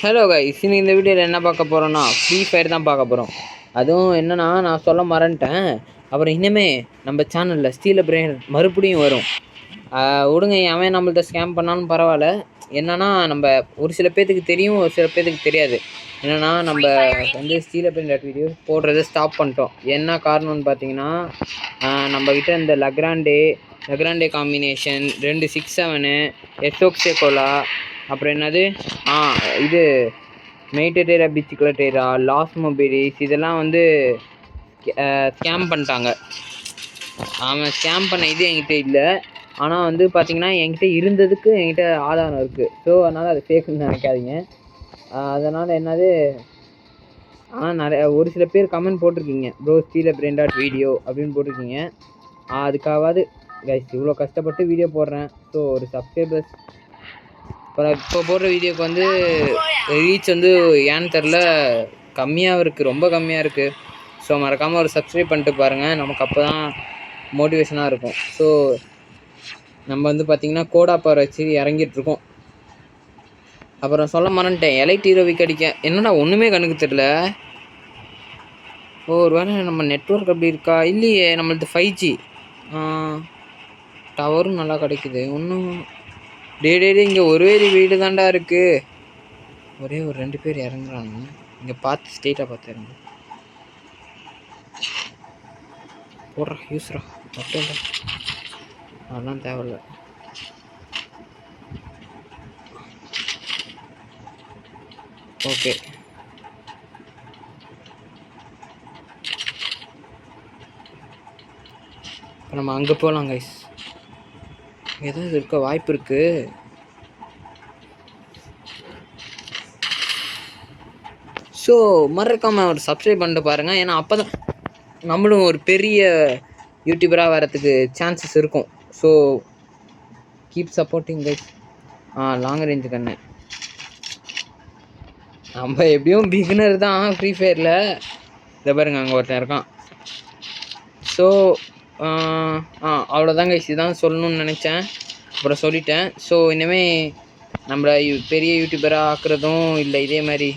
Hello guys, இன்னைக்கு இந்த வீடியோவில் என்ன பார்க்க போகிறோன்னா ஃப்ரீ ஃபயர் தான் பார்க்க போகிறோம். அதுவும் என்னென்னா நான் சொல்ல மறந்துட்டேன். அப்புறம் இனிமே நம்ம சேனலில் ஸ்டீல பிரெயின் மறுபடியும் வரும். விடுங்க, அவன் நம்மள்ட்ட ஸ்கேம் பண்ணாலும் பரவாயில்ல. என்னென்னா நம்ம ஒரு சில பேர்த்துக்கு தெரியும், ஒரு சில பேர்த்துக்கு தெரியாது. என்னென்னா நம்ம வந்து ஸ்டீல பிரெயின் வீடியோ போடுறதை ஸ்டாப் பண்ணிட்டோம். என்ன காரணம்னு பார்த்தீங்கன்னா, நம்மக்கிட்ட இந்த லக்ராண்டே காம்பினேஷன் 267 எஸ்ஓக்சேகோலா, அப்புறம் என்னது இது மெய்டேரா பிச்சிகுலட்டேரா லாஸ் மொபைலிஸ் இதெல்லாம் வந்து ஸ்கேம் பண்ணிட்டாங்க. அவன் ஸ்கேம் பண்ண இது என்கிட்ட இல்லை. ஆனால் வந்து பார்த்திங்கன்னா என்கிட்ட இருந்ததுக்கு என்கிட்ட ஆதாரம் இருக்குது. ஸோ அதனால் அது ஃபேக்குன்னு நினைக்காதீங்க. அதனால் என்னது நிறைய ஒரு சில பேர் கமெண்ட் போட்டிருக்கீங்க, ப்ரோ ஸ்டீல பிரெயின் வீடியோ அப்படின்னு போட்டிருக்கீங்க. அதுக்காவது கைஸ் இவ்வளோ கஷ்டப்பட்டு வீடியோ போடுறேன். ஸோ ஒரு சப்ஸ்கிரைபர்ஸ் இப்போ போடுற வீடியோக்கு வந்து ரீச் வந்து ஏன்னு தெரில, கம்மியாக இருக்குது, ரொம்ப கம்மியாக இருக்குது. ஸோ மறக்காமல் ஒரு சப்ஸ்கிரைப் பண்ணிட்டு பாருங்கள், நமக்கு அப்போ தான் மோட்டிவேஷனாக இருக்கும். ஸோ நம்ம வந்து பார்த்திங்கன்னா கோடா பவர் வச்சு இறங்கிட்டுருக்கோம். அப்புறம் சொல்ல மறந்துட்டேன், எலைட் ஹீரோவிக்கு அடிக்க என்னடா ஒன்றுமே கணக்கு தெரில. ஒரு வேளை நம்ம நெட்ஒர்க் அப்படி இருக்கா? இல்லையே, நம்மளது 5G டவரும் நல்லா கிடைக்குது. ஒன்றும் டே இங்கே ஒரே வீடு தாண்டா இருக்குது. ஒரே ஒரு 2 பேர் இறங்குறாங்க. இங்கே பார்த்து ஸ்ட்ரெயிட்டாக பார்த்து இறங்கு போடுறா யூஸ்ரா மட்டும் இல்லை, அதெல்லாம் தேவையில்ல. ஓகே, இப்போ நம்ம அங்கே போகலாம் கைஸ். ஏதாவது இருக்க வாய்ப்பு இருக்குது. ஸோ மறக்காமல் ஒரு சப்ஸ்கிரைப் பண்ணிட்டு பாருங்கள். ஏன்னா அப்போ தான் நம்மளும் ஒரு பெரிய யூடியூபராக வரத்துக்கு சான்சஸ் இருக்கும். So keep supporting guys. Long range கண்ணு நம்ம எப்படியும் பிகினர் தான் ஃப்ரீ ஃபயரில். இதை பாருங்க, அங்கே ஒருத்தன் இருக்கான். ஸோ அவ்வளோதாங்க கைஸ், இதுதான் சொல்லணும்னு நினச்சேன், அப்புறம் சொல்லிட்டேன். ஸோ இனிமேல் நம்மளை பெரிய யூடியூபராக ஆக்குறதும் இல்லை, இதே மாதிரி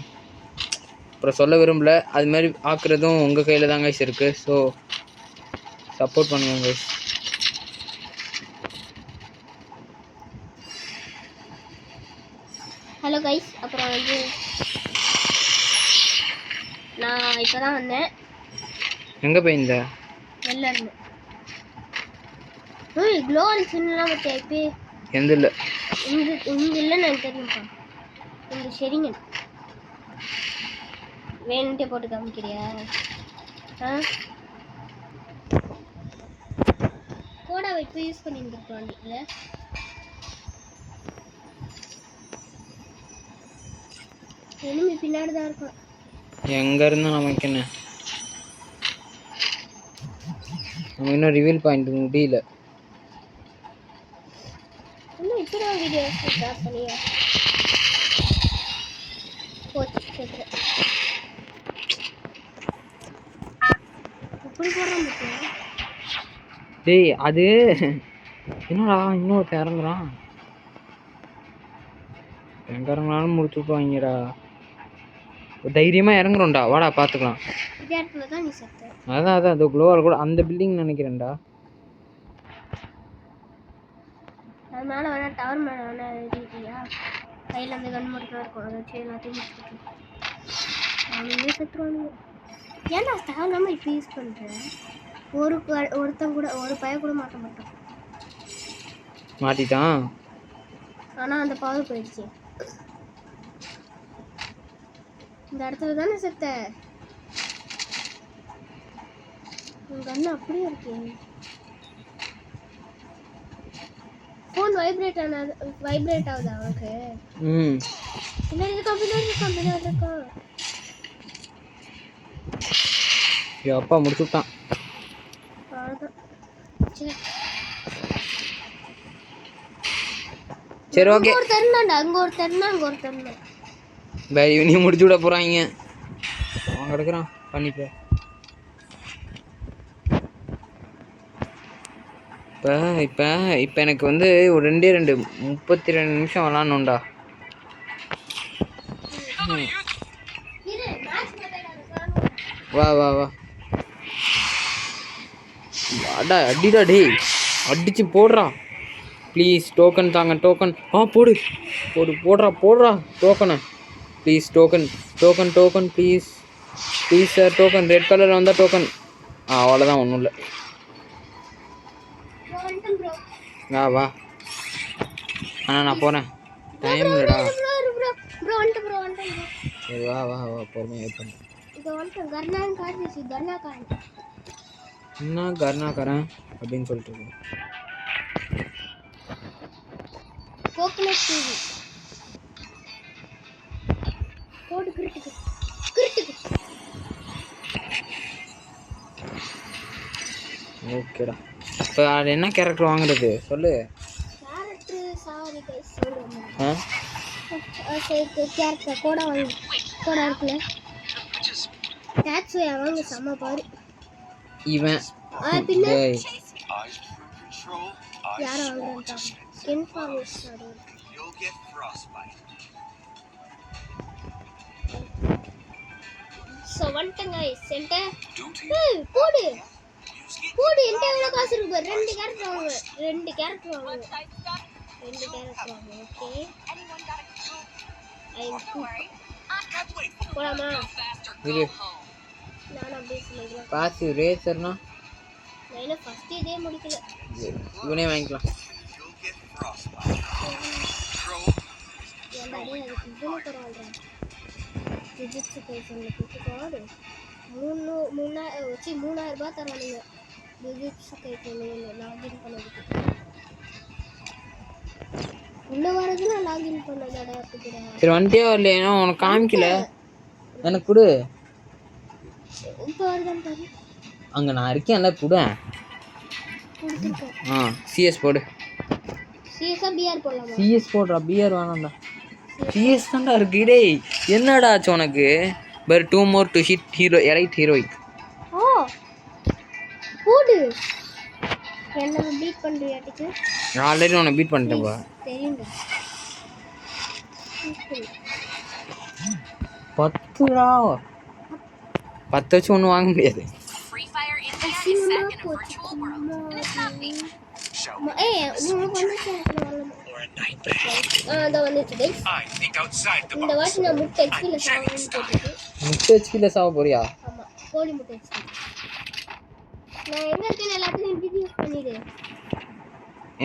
அப்புறம் சொல்ல விரும்பல, அது மாதிரி ஆக்குறதும் உங்கள் கையில் தான் கைஸ் இருக்குது. ஸோ சப்போர்ட் பண்ணுங்க கைஸ். ஹலோ கைஸ், அப்புறம் வந்து நான் இப்போ தான் வந்தேன். எங்கே போயிருந்த? வெளில இருந்தேன். க்ளோவல் சின்னலாம் பற்றியா இப்போ? எந்த இல்லை, இங்கே இல்லைன்னு எனக்கு தெரியும்ப்பா. இந்த சரிங்க வேணுன்ட்டே போட்டு காமிக்கிறியா? கோடாவை இப்போ யூஸ் பண்ணியிருந்துருக்கோம் வண்டியில். எனிமி பின்னாடி தான் இருக்கும். எங்கே இருந்தால் நமக்கு என்ன, நம்ம இன்னும் ரிவீல் பாயிண்ட் முடியல. இன்னும் இப்போ தான் வீடியோ ஸ்டார்ட் பண்ணியா? போச்சு கேட்குறேன். எப்படி போடுறான் பார்த்தியா? டேய் அது என்னடா இன்னொருத்தன் இறங்குறான். எங்கே இறங்குறாலும் முடிச்சு விட்டுவாங்கடா. தைரியமாக இறங்குறோம்டா, வாடா பார்த்துக்கலாம். அதான் அது க்ளோவால் கூட அந்த பில்டிங் நினைக்கிறேன்டா. அது மேலே வேணா டவர் மேலே வேணா எழுதிட்டியா? கையில் அந்த கன் மட்டும் தான் இருக்கும், அதை வச்சு எல்லாத்தையும் முடிச்சுட்டு அவனுமே செத்துருவானுங்க. ஏன்டா தேவையில்லாமல் இப்போ யூஸ் பண்ணுறேன்? ஒருத்தன் கூட ஒரு பையன் கூட மாட்ட மாட்டான். மாட்டிட்டான், ஆனால் அந்த பவர் போயிடுச்சு. இந்த இடத்துல தானே செத்த. உங்க கண்ணு அப்படியே இருக்கு. ஃபோன் வைப்ரேட் ஆகுதா அவனுக்கு? பின்னாடி இருக்கா. அப்பா முடிச்சு விட்டான். சரி ஓகே, ஒரு தருணாண்டா, அங்கே ஒரு தருணா. நீ முடிச்சு விட போகிறாங்க. அவன் கிடக்குறான் பண்ணிப்ப. இப்போ எனக்கு வந்து ஒரு 32 நிமிஷம் விளாட்ணுண்டா. இரு மேட்ச் போட்டாடா. வா வா வா அடா அடிடா டேய் அடிச்சு போடுறா ப்ளீஸ் டோக்கன் தாங்க டோக்கன் போடு போடு போடுறா டோக்கனை please token token token please please sir token red கலரில் வந்தால் டோக்கன் அவ்வளோதான் ஒன்றும் இல்லை வா வா நான் போகிறேன் டைம் இல்லைடா சரி வா வா வா பொறுமையாக வெயிட் பண்ணு என்ன கர்ணாக்காரன் அப்படின்னு சொல்லிட்டு இருக்கேன் கோகனட் டிவி போடு கிரிட்டிக்கு ஓகேடா இப்போ அது என்ன கேரக்டர் வாங்குறது சொல்லு கேரக்டர் சாரி கைஸ் கேரக்டர் கோடா இருக்குல்ல டாக்ஸ் வாங்க செம்ம பாரு இவன் பின்ன டேய் யாரை வாங்குறா ஸ்கின் ஃபார்மேஷன் சோ வந்துட்டங்க சென்டர் போடு என்கிட்ட எவ்வளவு காசு இருக்கு பாரு. ரெண்டு கேரக்டர் வாங்க ஓகே போலாமா இது நான் அப்படியே சொல்லிடுறேன் பாசிவ் ரேசர்னா நான் ஃபர்ஸ்ட் இதே முடிக்கல இவனே வாங்கிக்கலாம் ஏன்டா டேய் அதுக்கு இவ்வளோ பரவாயில்ல டிஜிட்ஸ் கைசன்ல போட்டுக்காடு 3000 ரூபாய் தரானுங்க டிஜிட்ஸ் கைசன்ல லாகின் பண்ணதுக்கு உள்ள வரதுல லாகின் பண்ணதடா இருக்குடா சரி வந்துட்டே வரலையா உனக்கு காமிக்கல எனக்கு கொடு இப்போ வருதான் பாரு அங்கே நான் இருக்கேன்ல கொடு சிஎஸ் போடு சிஎஸ்ஆ பிஆர் போடலாமா சிஎஸ் போடுறா பிஆர் வேணாம்டா சிஎஸ் தான்டா இருக்கு டேய் என்னடா ஆச்சு உனக்கு per 2 more to hit hero elite heroic போடு என்ன பீட் பண்றியா டிக்கு நான் ஆல்ரெடி உன்னை பீட் பண்ணிட்டேன்ப்பா தெரியும்டா 10 வச்சு ஒன்றும் வாங்க முடியாது இந்த வாட்டி நான் முட்டை ஹெச்பியில் சாவ போறியா ஆமா கோழி முட்டை நான் எங்க இருக்கேன்னு எல்லாத்தையும் இன்ட்ரோடியூஸ் பண்ணிடு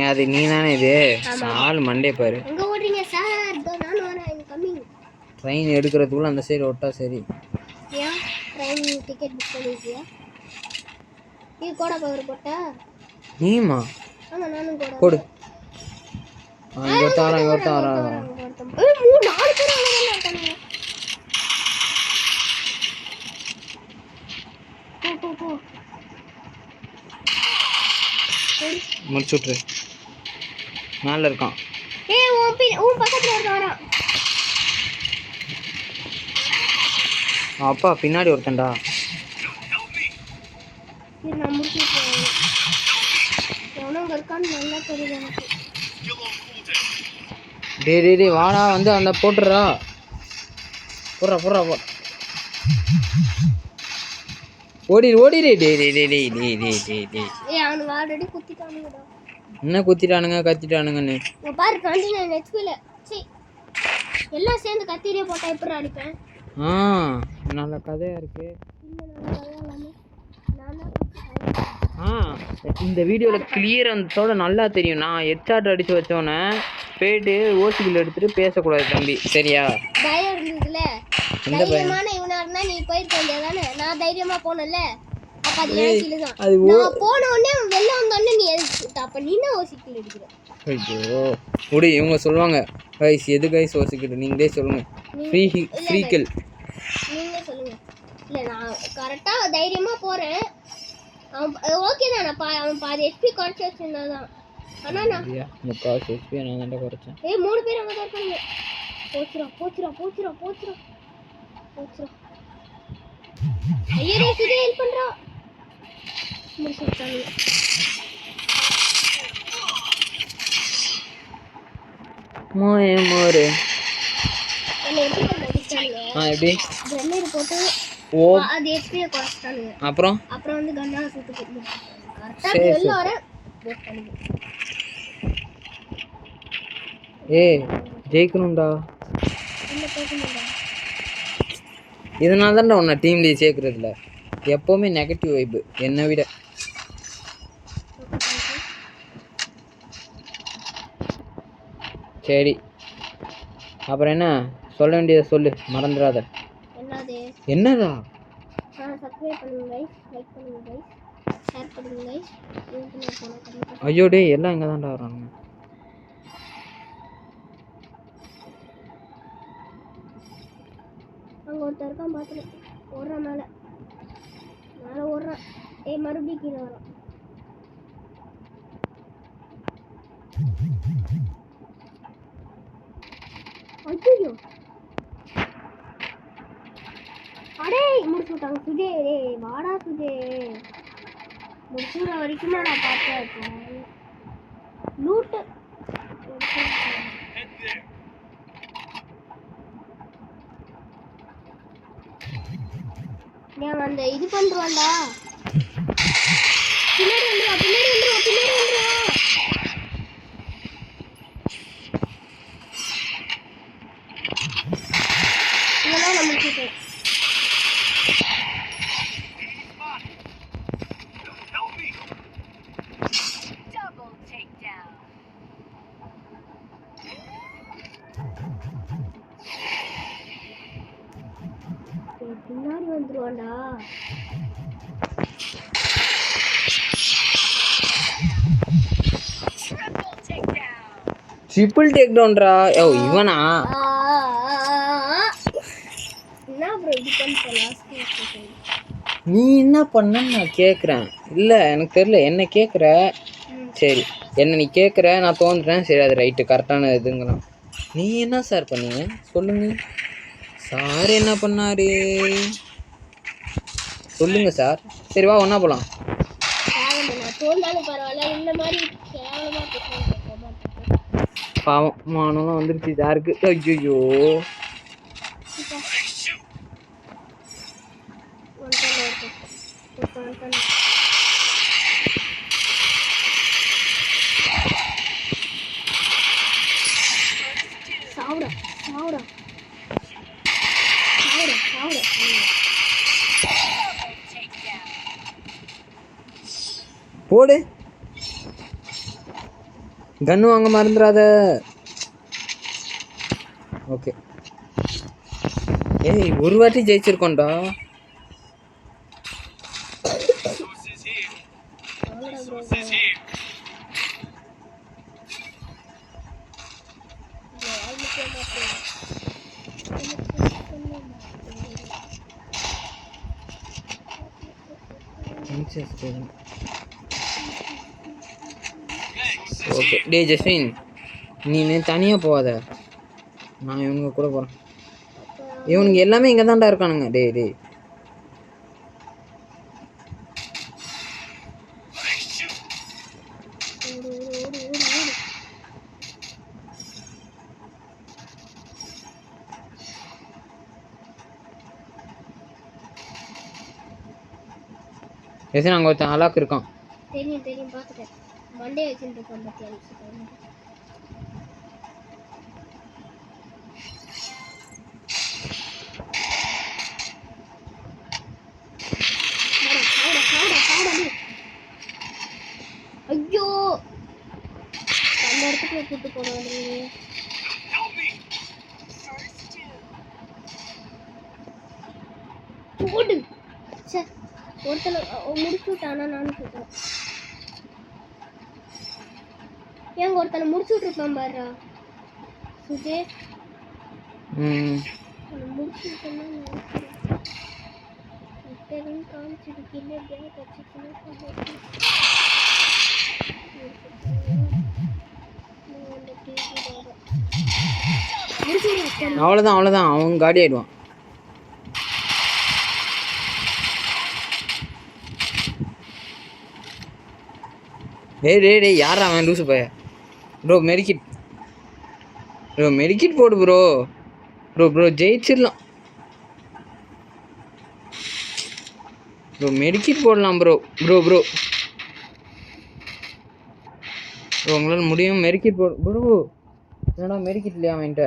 அது நீ தானே இது நாலு மண்டே பாரு எங்க ஓடுறீங்க சார் நான் வரேன் கம்மிங் ட்ரெயின் எடுக்கிறதுக்குள்ள அந்த சைடு விட்டா சரி ஏன் ட்ரெயின் டிக்கெட் புக் பண்ணிருக்கியா நீ கோடா பவர் போட்டா நீமா ஆமா நானும் கோடா போடு இங்க ஒருத்தன் நாலு பேர் அங்க போ முடிச்சு விட்ரு மேலே இருக்கான் ஏய் உன் பக்கத்துல ஒருத்தன் வரான் அப்பா பின்னாடி ஒருத்தன்டா நான் முடிச்சுட்டேன் எவனோ இருக்கான்னு நல்லா தெரியுது எனக்கு டேய் வாடா வந்து அந்த போட்டுறா போடுறா ஓடிடு டேய் ஏய் அவனுக்கு ஆல்ரெடி குத்திட்டானுங்கடா என்ன குத்திட்டானுங்க கத்திட்டானுங்கன்னு இங்க பாரு 29 ஹெச்பில சீ எல்லாம் சேர்ந்து கத்திரியே போட்டா எப்படி அடிப்பேன் நல்ல கதையா இருக்கு இந்த வீடியோவில் கிளியர் வந்ததோட நல்லா தெரியும் நான் ஹெட்ஷாட் அடித்து வச்சோன்னே போயிட்டு ஓசிபிள் எடுத்துட்டு பேசக்கூடாது தம்பி சரியா பயம் இருந்ததுல தைரியமான இவனா இருந்தா நீ போயிருக்க வேண்டியதானே நான் தைரியமா போனல அப்ப அது ஏசில தான் நான் போன உடனே வெளில வந்தோடனே நீ எதுக்கு அப்ப நீ என்ன ஓசிபிள் எடுக்கிற ஐயோ முடி இவங்க சொல்லுவாங்க கைஸ் எது கைஸ் ஓசிக்கிட்டு நீங்களே சொல்லுங்க ஃப்ரீ கில் நீங்களே சொல்லுங்க இல்லை நான் கரெக்டாக தைரியமாக போகிறேன் அவன் ஓகே தான் அவன் பாதி ஹெச்பி குறைச்சி வச்சிருந்தான் தான் ஆனால் நான் 3 ஹெச்பி நான் தான் குறைச்சேன் 3 பேர் அங்கே தான் இருக்காங்க போச்சுரா ஐயரே இதே ஹெல்ப் பண்ணுறா முடிச்சு விட்டாங்க மோரே என்ன எப்படி முடிச்ச எப்படி கிரனேட் போட்டு ஓ அது எக்ஸ்பியை குறைச்சிட்டானுங்க. அப்புறம் அப்புறம் வந்து கண்ணால் சுட்டு போட்டு கரெக்டாக சரி, சரி. எல்லாரும் போட்டானுங்க. ஏய் ஜெயிக்கணும்டா. இல்லை பேசணும்டா. இதனால தான்டா உன்னை டீம்லேயே சேர்க்குறதில்ல. எப்போவுமே நெகட்டிவ் வைப்பு என்னை விட. சரி அப்புறம் என்ன சொல்ல வேண்டியதை சொல்லு, மறந்துடாத. என்னது என்னதா? சப்ஸ்கிரைப் பண்ணுங்க கைஸ், லைக் பண்ணுங்க கைஸ், ஷேர் பண்ணுங்க கைஸ். ஐயோ டே எல்லாம் இங்கே தான்டா வரானுங்க. அங்கே ஒருத்தர் இருக்கான் பார்த்துட்டு ஓடுறான், மேலே மேலே ஓடுறான். ஏய் மறுபடியும் கீழே வரான். ஐயோ அடே முடிச்சு விட்டாங்க சுஜே. வாடா சுஜே, முடிச்சுற வரைக்கும் நான் பார்த்தேன். லூட்டு நான் அந்த இது பண்ணுறோம்டா. பின்னாடி வந்துடுவா, பின்னாடி வந்துடுவா, பின்னாடி வந்துடுவா. இதெல்லாம் நம்மளுக்கு பின்னாடி வந்துருவான்டா. Triple take டவுன்டா. ஓ இவனா? என்ன ப்ரோ இது பண்ண லாஸ்ட் நீ என்ன பண்ணன்னு நான் கேட்குறேன். இல்லை எனக்கு தெரியல, என்ன கேட்குற. சரி என்ன நீ கேட்குற, நான் தோன்றேன். சரி அது ரைட்டு, கரெக்டான இதுங்களாம். நீ என்ன சார் பண்ணீங்க சொல்லுங்க. சார் என்ன பண்ணாரு சொல்லுங்க சார். சரி வா ஒன்றா போகலாம். பாவம் மானம்லாம் வந்துருச்சு யாருக்கு. ஐயோ போடு. கன்னு வாங்க மறந்துடாத. ஓகே ஏய் ஒரு வாட்டி ஜெயிச்சிருக்கோண்டா. ஓகே டே ஜஸ்வின், நீ தனியாக போகாத, நான் இவங்க கூட போகிறேன். இவனுங்க எல்லாமே இங்கே தான்டா இருக்கானுங்க. டே டே எசன் அங்கே ஒருத்தன் அலாக் இருக்கான். தெரியும் தெரியும் பார்த்துட்டேன். மண்டே வச்சுட்டு இருக்கேன் பத்தியா. ஐயோ அந்த இடத்துக்கு கூட்டு போனோம். போடு சார் ஒருத்தனை முடிச்சு விட்டானா. நானும் சொல்றேன் ஏங்க ஒருத்தனை முடிச்சு விட்டுருப்பான் பாரு சுஜே. முடிச்சு விட்டேன்னா காமிச்சிருக்கீங்க. பேக் அவ்வளோதான் அவ்வளோதான், அவன் காடி ஆயிடுவான். ஏய் டே டே யாரா அவன் லூசு பைய. ப்ரோ மெடிக்கிட், ப்ரோ மெடிக்கிட் போடு ப்ரோ. ப்ரோ ப்ரோ ஜெயிச்சிடலாம். ப்ரோ மெடிக்கிட் போடலாம் ப்ரோ ப்ரோ ப்ரோ ப்ரோ உங்களால் முடியும் மெடிக்கிட் ப்ரோ என்னடா மெடிக்கிட் இல்லையா அவன்கிட்ட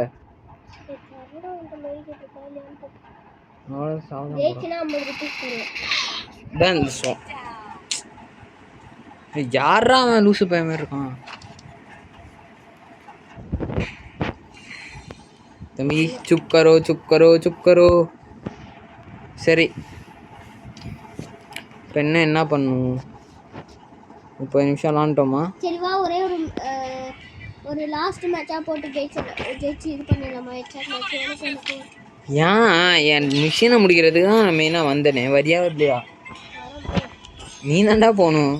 யாரா அவன் லூசு பையன் மாதிரி இருக்கான் தம்பி சுப் கரோ சரி இப்போ என்ன பண்ணும் 30 நிமிஷம் விளாண்டோமா சரிவா ஒரே ஒரு லாஸ்ட் மேட்சா போட்டு ஜெயிச்சு இது பண்ணிடலாமா ஹெட்ஷாட் மேட்ச் ஏன் என் மிஷினை முடிக்கிறதுக்கு தான் நான் மெயினாக வந்தேனே வரியா இல்லையா நீ தான்டா போகணும்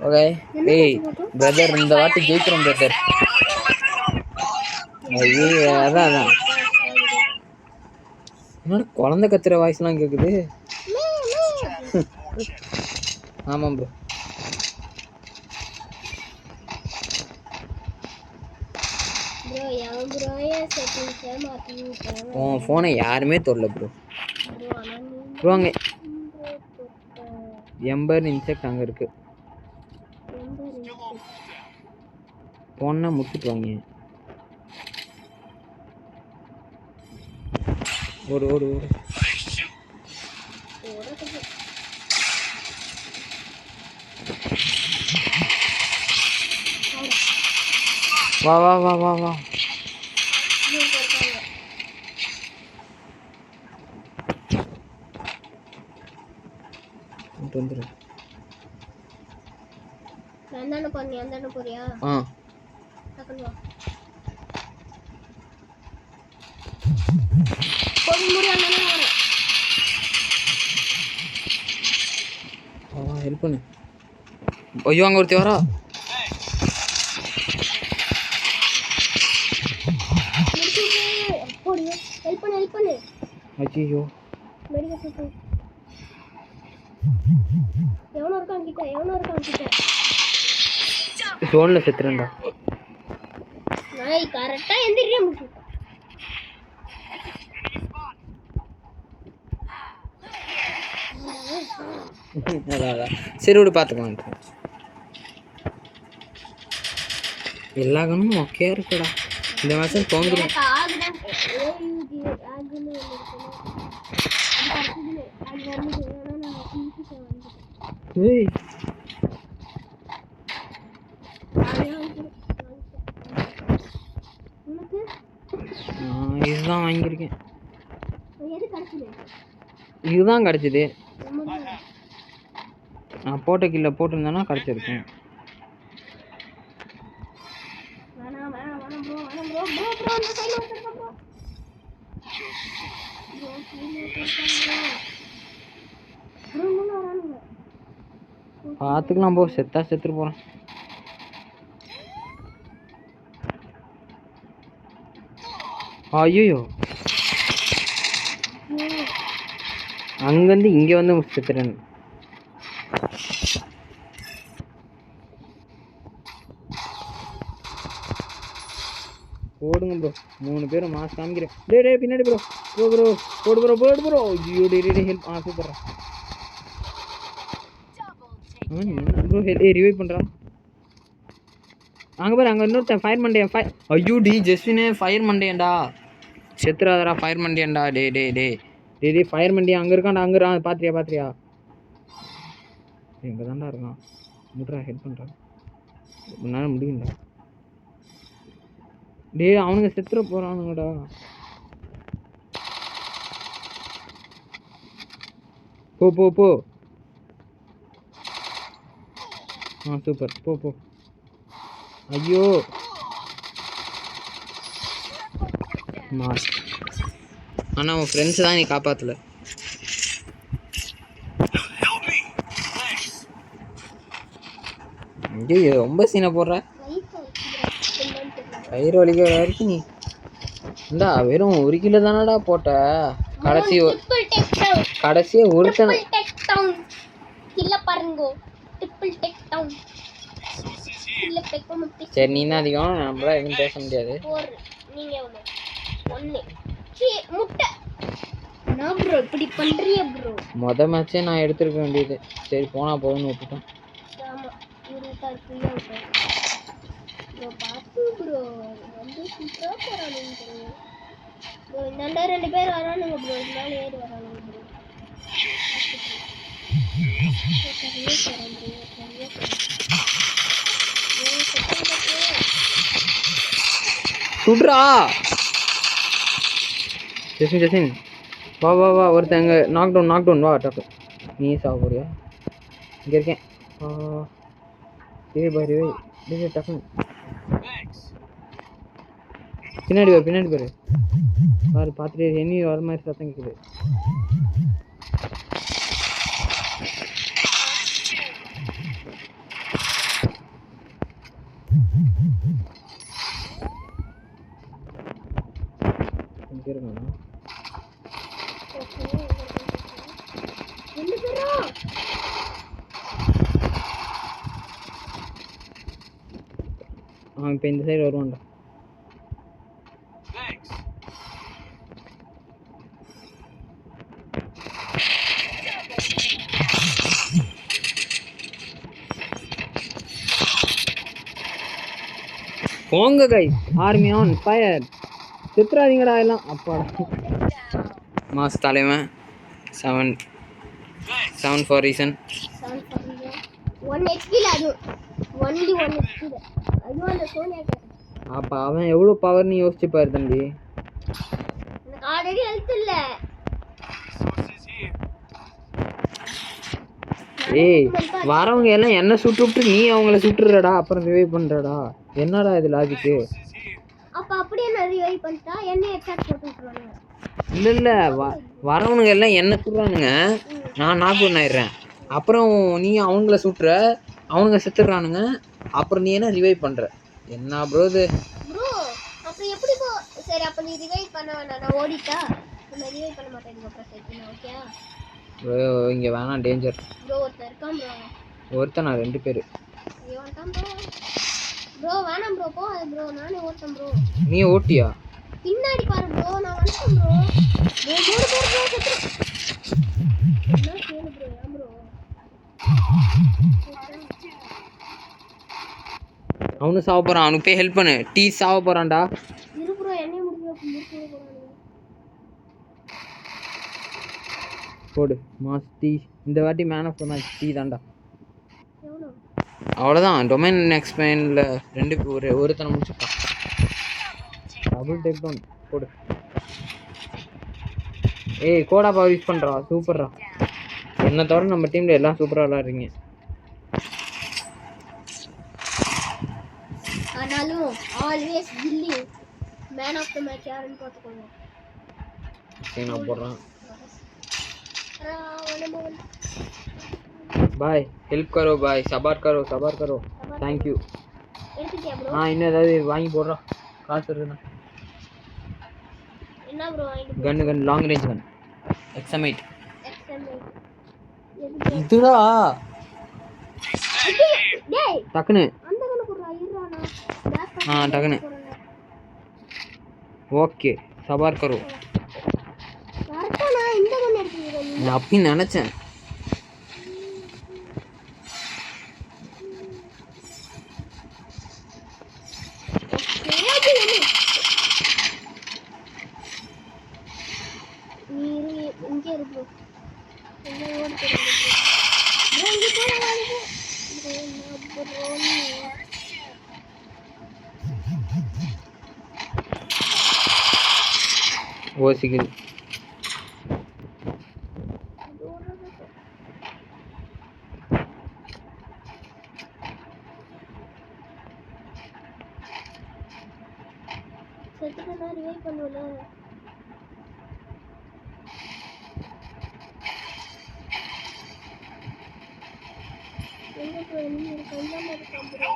ஓகே ஏய் பிரதர் இந்த வாட்டி ஜெயிக்கிறோம் பிரதர் ஐயோ அதான் என்னோட குழந்தை கத்துற வாய்ஸ்லாம் கேட்குது ஆமாம் ப்ரோ உன் ஃபோனை யாருமே தொடல ப்ரோ ப்ரோ அங்கே எம்பர் இன்செக்ட் அங்கே இருக்கு போனா முடிச்சுட்டு வாங்க ஓடு வா வந்துரு அந்த போறியா டக்குனு வா ஹெல்ப் பண்ணு ஐயோ அங்கே ஒருத்தி வரா ஹெல்ப் பண்ணு ஐயோ எவனோ இருக்கான் கிட்ட ஜோன்ல செத்துறேன்டா நாய் கரெக்டா எந்திரிக்க முடியும் சரி விடு பார்த்துக்கலாம் எல்லா கண்ணும் மொக்கையா இருக்குடா இந்த மாதம் தோந்துடும் இதுதான் வாங்கியிருக்கேன் இதுதான் கிடைச்சது நான் போட்ட கில்ல போட்டிருந்தேன்னா கிடைச்சிருக்கேன் பார்த்துக்கலாம் போ செத்துட்டு போகிறேன் ஐயோ அங்கேருந்து இங்கே வந்து செத்துறேன் போடுங்க ப்ரோ 3 பேரும் மாஸ் காமிக்கிறேன் டே பின்னாடி ப்ரோ போடு ஐயோ டே ஹெல்ப் சூப்பர் ப்ரோ ரிவைவ் பண்ணுறான் அங்கே பாரு அங்கே இன்னொருத்தன் ஃபயர் மண்டேன் ஐயோ டி ஜெஸ்வினே ஃபயர் மண்டேன்டா செத்துறாதரா ஃபயர் மண்டேன்டா டே ஃபயர் மண்டியா அங்கே இருக்கான்டா அங்கே பார்த்தியா எங்கே தான்டா இருக்கான் முட்ரா ஹெல்ப் பண்ணுறான் முன்னாடி முடியும்டா டே அவனுங்க செத்துற போகிறானுங்கடா போ சூப்பர் போ ஐயோ மாஸ் ஆனால் உன் ஃப்ரெண்ட்ஸ் தான் நீ காப்பாற்றல ஐயோ ரொம்ப சீனை போடுற கயிறு வலிக்கிற வரைக்கும் நீ இந்தா வெறும் 1 கிலோ தானடா போட்ட கடைசியா ஒருத்தனை இல்ல பாருங்க ட்ரிபிள் டெக் டவுன் இல்ல முட்டைக்கு முட்டை சரி நீ தான் அதிகம், நம்மளால எதுவும் பேச முடியாது. 4 நீங்க எவ்வளோ 1 சீ முட்டை நான் ப்ரோ இப்படி பண்றிய ப்ரோ. மேட்சே நான் எடுத்துருக்க வேண்டியது. சரி போனா போதுன்னு விட்டுட்டேன். ஆமா இருட்டார் ஃப்ரீயா விட்டேன் ப்ரோ. பாத்து ப்ரோ வந்து சூப்பரா போறானுங்க ப்ரோ. ப்ரோ இந்த 2 பேர் வரானுங்க ப்ரோ. இதனால ஏறி வரானுங்க ப்ரோ. சுட்ரா ஜெசின் வா வா வா, ஒருத்தங்க நாக் டவுன் வா டக்கு. நீ சாக போறியா? இங்கே இருக்கேன். பாரு டக்குன்னு பின்னாடி பாரு பாரு பார்த்துட்டு என்ன வர மாதிரி சத்தம் கேட்குது. இங்கே இருக்கானா? இப்போ இந்த சைடு வருவான்டா. போங்க கைஸ், ஆர்மி ஆன் ஃபயர். சுத்துறாதீங்கடா எல்லாம். அப்பாடா மாஸ் தலைவன் 7 ஃபார் ரீசன். 1 HP அது ஒன்லி 1 HP. ஐயோ அந்த சோனியா அப்ப அவன் எவ்வளோ பவர்னு யோசிச்சு பாரு தம்பி. எனக்கு ஆல்ரெடி ஹெல்த் இல்ல. ஏய் வரவங்க எல்லாம் என்ன சுட்டு நீ அவங்கள சுட்டுறடா, அப்புறம் ரிவைவ் பண்றடா. என்னடா இது லாஜிக்கு? அப்ப அப்படியே நான் ரிவைவ் பண்ணிட்டா என்ன அட்டாக் போட்டு விட்டுருவாங்க. இல்ல வரவனுங்க எல்லாம் என்ன சுடுறானுங்க, நான் நாக் டவுன் ஆயிடுறேன். அப்புறம் நீ அவங்கள சுட்டுற, அவனுங்க செத்துடுறானுங்க. அப்புறம் நீ என்ன ரிவைவ் பண்ற? என்ன ப்ரோ இது? ப்ரோ அப்ப எப்படி போ? சரி அப்ப நீ ரிவைவ் பண்ண வேணாம், நான் ஓடிட்டா நான் ரிவைவ் பண்ண மாட்டேன். அப்புறம் செத்துனா ஓகே ப்ரோ இங்க வேணாம், டேஞ்சர். ப்ரோ ஒருத்தர் இருக்கான் ப்ரோ. ஒருத்தனா 2 பேர்? ஐயோ வந்தான் ப்ரோ. ப்ரோ வேணாம் ப்ரோ போ ப்ரோ. நானே ஓட்டம் ப்ரோ. நீ ஓட்டியா? பின்னாடி பாரு ப்ரோ, நான் வந்துட்டேன் ப்ரோ. ப்ரோ 3 பேர் ப்ரோ செத்து. என்ன கேளு ப்ரோ. ஏன் ப்ரோ அவனு சாவ போறான். அவனுக்கு போய் ஹெல்ப் பண்ணு. டீ சாவ போறான்டா. இரு ப்ரோ என்னைய முடிச்சு போறானுங்க. போடு மாஸ் டீ. இந்த வாட்டி man of the match tea தான்டா. எவ்வளோ? அவ்வளோதான். டொமைன் எக்ஸ்பேனில் 2 ஒருத்தனை முடிச்சுட்டான். டபுள் டேக் டவுன் போடு. ஏய் கோடா பவர் யூஸ் பண்ணுறா. சூப்பர்ரா. என்னை தவிர நம்ம டீமில் எல்லாம் சூப்பராக விளாட்றீங்க. ஆனாலும் ஆல்வேஸ் கில்லி மேன் ஆஃப் தி மேட்ச் யாருன்னு பார்த்துக்கோங்க. சரி நான் போடுறேன். பாய் ஹெல்ப் கரோ பாய். சபார் கரோ. தேங்க்யூ. எடுத்துட்டியா ப்ரோ? இன்னும் ஏதாவது வாங்கி போடுறா. காசு இருக்குண்ணா. என்ன ப்ரோ வாங்கிட்டு? கன் லாங் ரேஞ்ச் கன் எக்ஸமைட். இதுடா டேய் டக்குனு அந்த கண்ணு குறா இருடா நான் டக்குனு. ஓகே சபார் கரோ. கரெக்ட்டா நான் இந்த கண்ணு எடுத்துக்கிறேன். நான் அப்படி நினைச்சேன். இங்கே இருக்கு என்ன ஓடி ஓசிக்குது. செத்துட்டா ரிவைவ் பண்ணுவல. எங்க போய் நீ கையாம இருக்கான் ப்ரோ.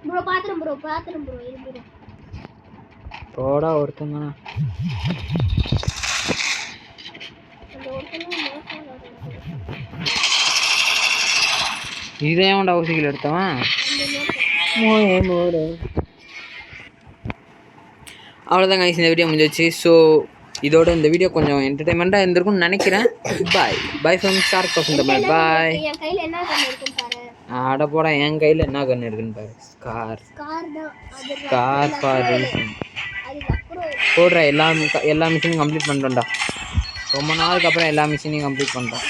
ப்ரோ பாத்துறேன் ப்ரோ இரு ப்ரோ. போடா ஒருத்தங்க அந்த ஒருத்தனும் மோசம் வருது. இதே அவன்டா ஊசிகள் எடுத்தவன் அந்த மோசம். அவ்வளோதாங்க இந்த வீடியோ முடிஞ்சிச்சு. ஸோ இதோட இந்த வீடியோ கொஞ்சம் என்டர்டைன்மெண்ட்டாக இருந்திருக்கும்னு நினைக்கிறேன். Bye from shark person Tamil. Bye. என் கையில என்ன கண்ணு இருக்குன்னு பாரு. அட போடா, என் கையில் என்ன கன்று இருக்குன்னு பாரு. ஸ்கார் தான். அது ஸ்கார் ஃபார் ரீசன். அதுக்கப்புறம் போடுற எல்லா மிஷினையும் கம்ப்ளீட் பண்ணுறோம்டா. ரொம்ப நாளுக்கு அப்புறம் எல்லா மிஷினையும் கம்ப்ளீட் பண்ணுறோம்.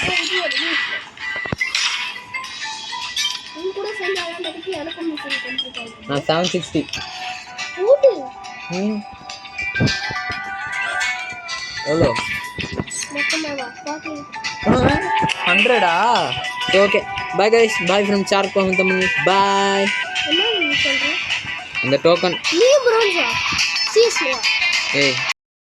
நீ கூட செஞ்சாலும் எனக்கும் மிஷின் கம்ப்ளீட் ஆகிடும். நான் 760 கூட்டு எவ்வளோ மொத்தமாவா 100டா? Okay bye guys. Bye from shark person Tamil. Bye. என்ன நீ சொல்ற? இந்த டோக்கன் நீ ப்ரோன்ஸா சீஸ்வா ஏய்